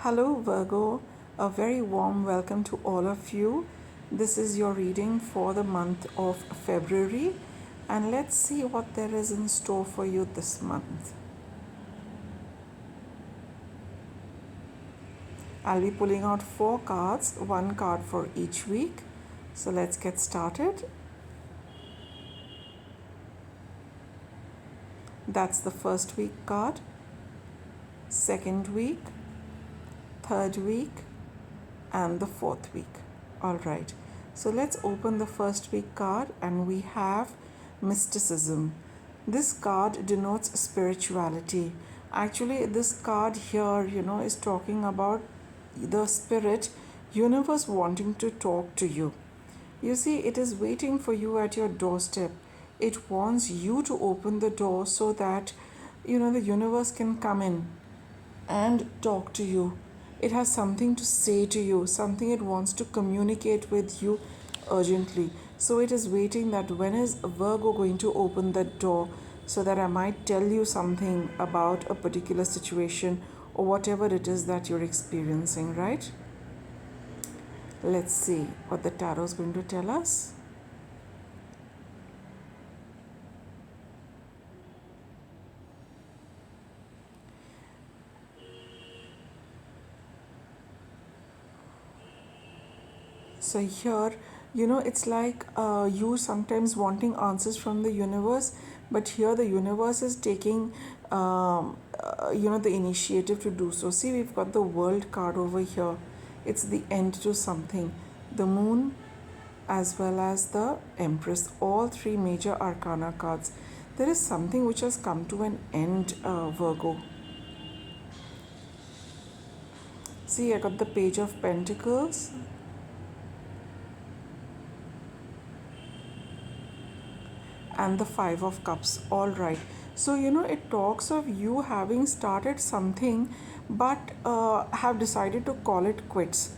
Hello, Virgo. A very warm welcome to all of you. This is your reading for the month of February, and let's see what there is in store for you this month. I'll be pulling out 4 cards, one card for each week. So let's get started. That's the first week card, second week, third week, and the fourth week. All right, so let's open the first week card, and we have mysticism. This card denotes spirituality. Actually, this card here, is talking about the spirit universe wanting to talk to you. You see, it is waiting for you at your doorstep. It wants you to open the door so that the universe can come in and talk to you. It has something to say to you, something it wants to communicate with you urgently. So it is waiting that when is Virgo going to open that door so that I might tell you something about a particular situation or whatever it is that you're experiencing, right? Let's see what the tarot is going to tell us. So here, it's like you sometimes wanting answers from the universe, but here the universe is taking, the initiative to do so. See, we've got the World card over here. It's the end to something. The Moon as well as the Empress, all three major arcana cards. There is something which has come to an end, Virgo. See, I got the Page of Pentacles, and the Five of Cups. All right, so it talks of you having started something but have decided to call it quits,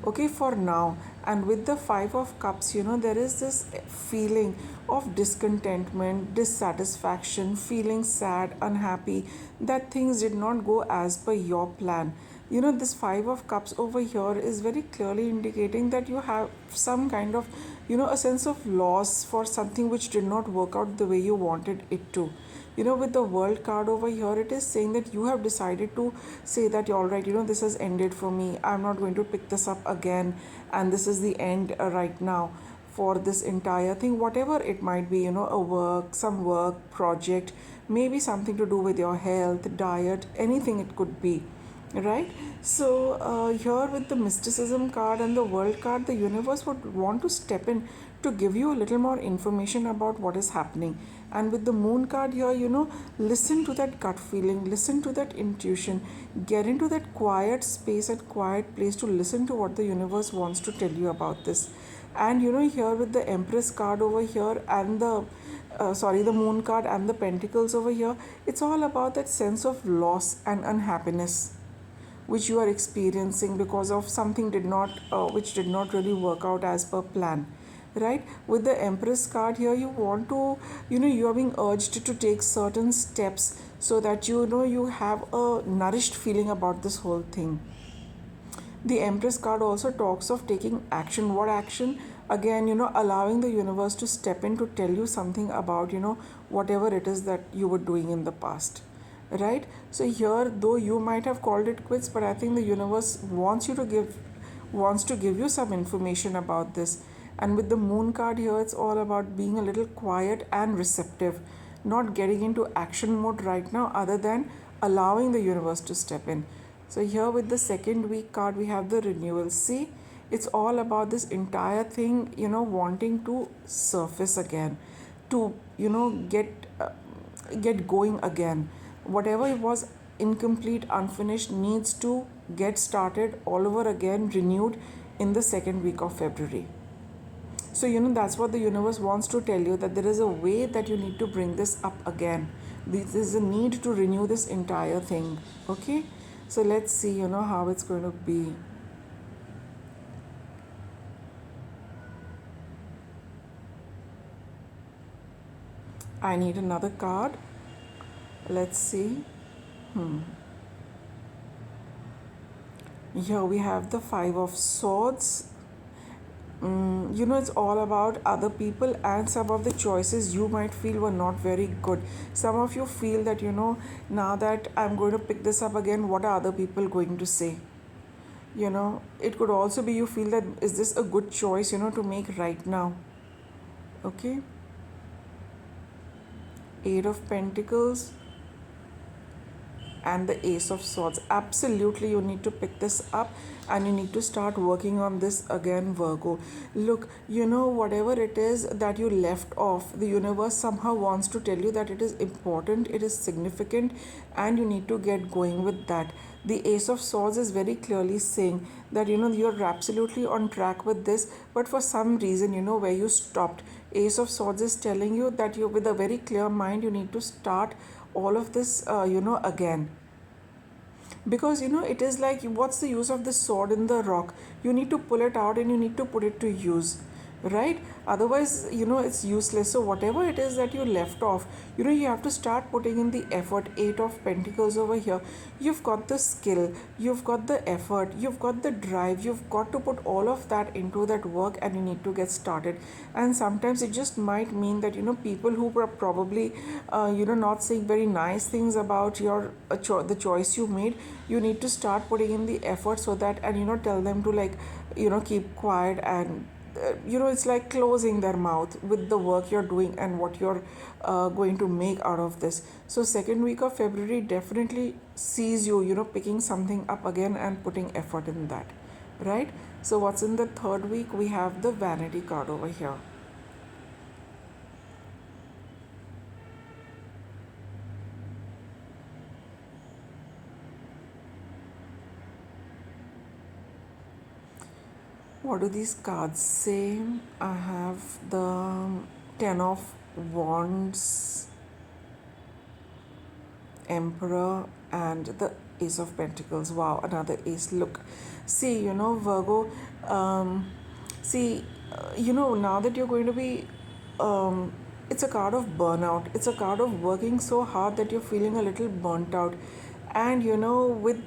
okay, for now. And with the Five of Cups, there is this feeling of discontentment, dissatisfaction, feeling sad, unhappy that things did not go as per your plan. This Five of Cups over here is very clearly indicating that you have some kind of a sense of loss for something which did not work out the way you wanted it to. With the World card over here, it is saying that you have decided to say that, all right, this has ended for me, I'm not going to pick this up again, and this is the end right now for this entire thing, whatever it might be, some work project, maybe something to do with your health, diet, anything it could be, right? So here with the mysticism card and the World card, the universe would want to step in to give you a little more information about what is happening. And with the Moon card here, listen to that gut feeling, listen to that intuition, get into that quiet space and quiet place to listen to what the universe wants to tell you about this. And here with the Empress card over here and the Moon card and the Pentacles over here, it's all about that sense of loss and unhappiness which you are experiencing because of something which did not really work out as per plan, right? With the Empress card here, you want to, you are being urged to take certain steps so that you have a nourished feeling about this whole thing. The Empress card also talks of taking action. What action? Again, allowing the universe to step in to tell you something about, whatever it is that you were doing in the past, right? So here, though you might have called it quits, but I think the universe wants to give you some information about this. And with the Moon card here, it's all about being a little quiet and receptive, not getting into action mode right now, other than allowing the universe to step in. So here with the second week card, we have the renewal. See, it's all about this entire thing, wanting to surface again, to get going again. Whatever was incomplete, unfinished, needs to get started all over again, renewed in the second week of February. So that's what the universe wants to tell you, that there is a way that you need to bring this up again. This is a need to renew this entire thing. Okay, so let's see how it's going to be. I need another card. Let's see. Here we have the Five of Swords. It's all about other people, and some of the choices you might feel were not very good. Some of you feel that, now that I'm going to pick this up again, what are other people going to say? It could also be you feel that, is this a good choice, to make right now? Okay. Eight of Pentacles and the Ace of Swords. Absolutely, you need to pick this up and you need to start working on this again, Virgo. Look, whatever it is that you left off, the universe somehow wants to tell you that it is important, it is significant, and you need to get going with that. The Ace of Swords is very clearly saying that, you're absolutely on track with this, but for some reason, where you stopped. Ace of Swords is telling you that you, with a very clear mind, you need to start all of this, again. Because, it is like, what's the use of the sword in the rock? You need to pull it out and you need to put it to use, right? Otherwise, it's useless. So whatever it is that you left off, you have to start putting in the effort. Eight of Pentacles over here. You've got the skill, you've got the effort, you've got the drive, you've got to put all of that into that work, and you need to get started. And sometimes it just might mean that, people who were probably not saying very nice things about your the choice you made, you need to start putting in the effort, so that, and tell them to, like, keep quiet, and it's like closing their mouth with the work you're doing and what you're going to make out of this. So second week of February definitely sees you, picking something up again and putting effort in that, right? So what's in the third week? We have the Vanity card over here. What do these cards say? I have the Ten of Wands, Emperor, and the Ace of Pentacles. Wow, another ace. Look, see, Virgo, see, now that you're going to be, it's a card of burnout. It's a card of working so hard that you're feeling a little burnt out. And, with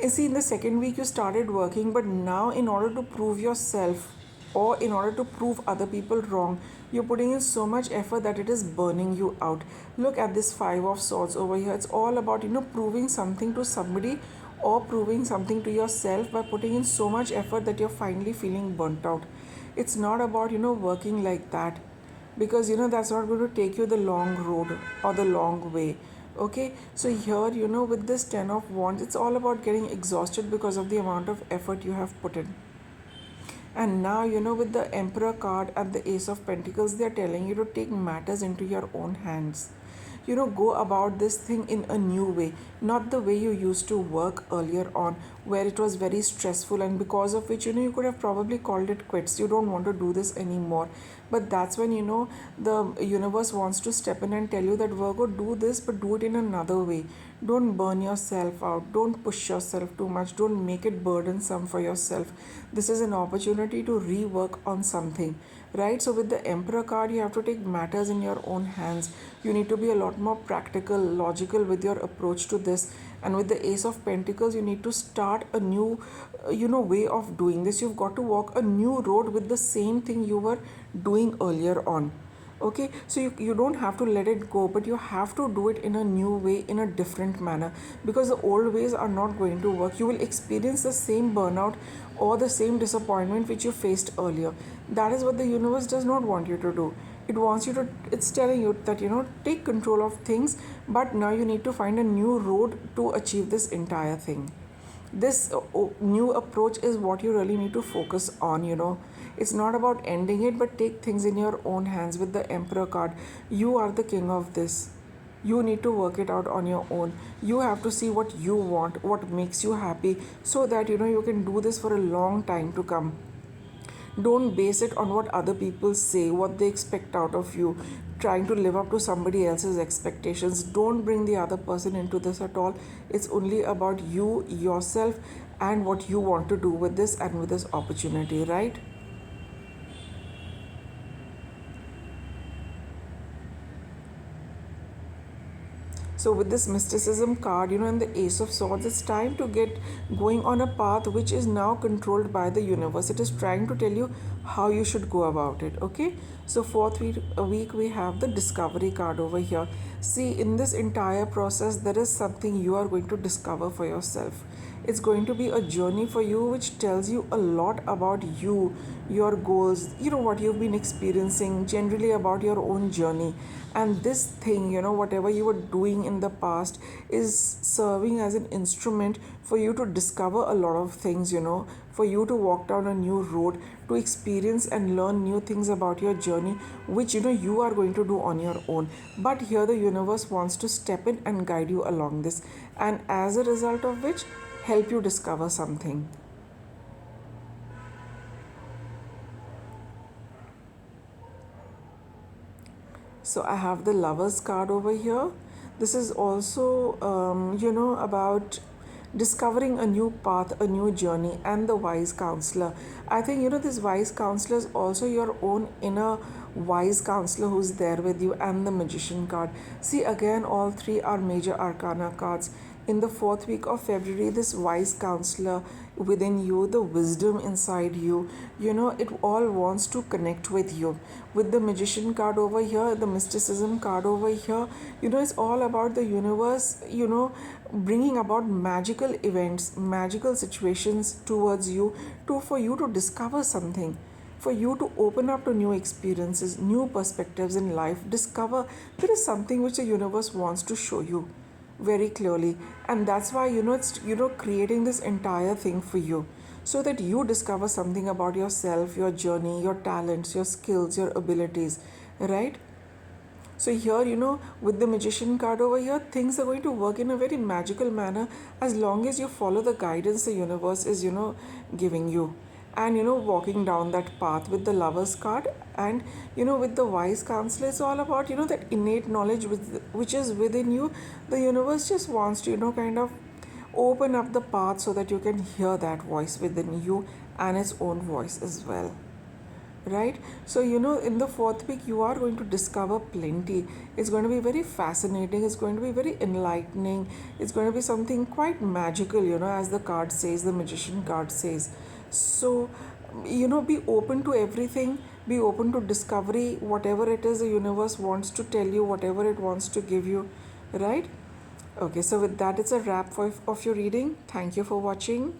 see, in the second week you started working, but now in order to prove yourself, or in order to prove other people wrong, you're putting in so much effort that it is burning you out. Look at this Five of Swords over here. It's all about, proving something to somebody, or proving something to yourself by putting in so much effort that you're finally feeling burnt out. It's not about, working like that, because, that's not going to take you the long road or the long way. Okay, so here, with this Ten of Wands, it's all about getting exhausted because of the amount of effort you have put in. And now, with the Emperor card and the Ace of Pentacles, they're telling you to take matters into your own hands. Go about this thing in a new way, not the way you used to work earlier on, where it was very stressful, and because of which, you could have probably called it quits. You don't want to do this anymore. But that's when, the universe wants to step in and tell you that, Virgo, do this, but do it in another way. Don't burn yourself out. Don't push yourself too much. Don't make it burdensome for yourself. This is an opportunity to rework on something, right? So with the Emperor card, you have to take matters in your own hands. You need to be a lot more practical, logical with your approach to this. And with the Ace of Pentacles, you need to start a new way of doing this. You've got to walk a new road with the same thing you were doing earlier on. Okay, so you don't have to let it go, but you have to do it in a new way, in a different manner, because the old ways are not going to work. You will experience the same burnout or the same disappointment which you faced earlier. That is what the universe does not want you to do. It's telling you that, take control of things, but now you need to find a new road to achieve this entire thing. This new approach is what you really need to focus on. It's not about ending it, but take things in your own hands. With the Emperor card, you are the king of this. You need to work it out on your own. You have to see what you want, what makes you happy, so that, you can do this for a long time to come. Don't base it on what other people say, what they expect out of you, trying to live up to somebody else's expectations. Don't bring the other person into this at all. It's only about you, yourself, and what you want to do with this and with this opportunity, right? So with this mysticism card, and the Ace of Swords, it's time to get going on a path which is now controlled by the universe. It is trying to tell you how you should go about it. Okay. So fourth week we have the discovery card over here. See, in this entire process, there is something you are going to discover for yourself. It's going to be a journey for you which tells you a lot about you, your goals, what you've been experiencing, generally about your own journey. And this thing, whatever you were doing in the past, is serving as an instrument for you to discover a lot of things, for you to walk down a new road, to experience and learn new things about your journey, which you are going to do on your own. But here the universe wants to step in and guide you along this, and as a result of which, help you discover something. So I have the Lovers card over here. This is also, about discovering a new path, a new journey, and the Wise Counselor. I think, this Wise Counselor is also your own inner wise counselor who's there with you, and the Magician card. See, again, all three are major arcana cards. In the fourth week of February, this wise counselor within you, the wisdom inside you, it all wants to connect with you. With the Magician card over here, the mysticism card over here, it's all about the universe, bringing about magical events, magical situations towards you, for you to discover something, for you to open up to new experiences, new perspectives in life, discover there is something which the universe wants to show you very clearly. And that's why, it's, creating this entire thing for you, so that you discover something about yourself, your journey, your talents, your skills, your abilities, right? So here, with the Magician card over here, things are going to work in a very magical manner, as long as you follow the guidance the universe is, giving you. And, walking down that path with the Lovers card, and, with the Wise Counselor, it's all about, that innate knowledge which is within you. The universe just wants to, kind of open up the path so that you can hear that voice within you, and its own voice as well, right? So, in the fourth week, you are going to discover plenty. It's going to be very fascinating, it's going to be very enlightening, it's going to be something quite magical, as the card says, the Magician card says. So, be open to everything, be open to discovery, whatever it is the universe wants to tell you, whatever it wants to give you, right? Okay, so with that, it's a wrap of your reading. Thank you for watching.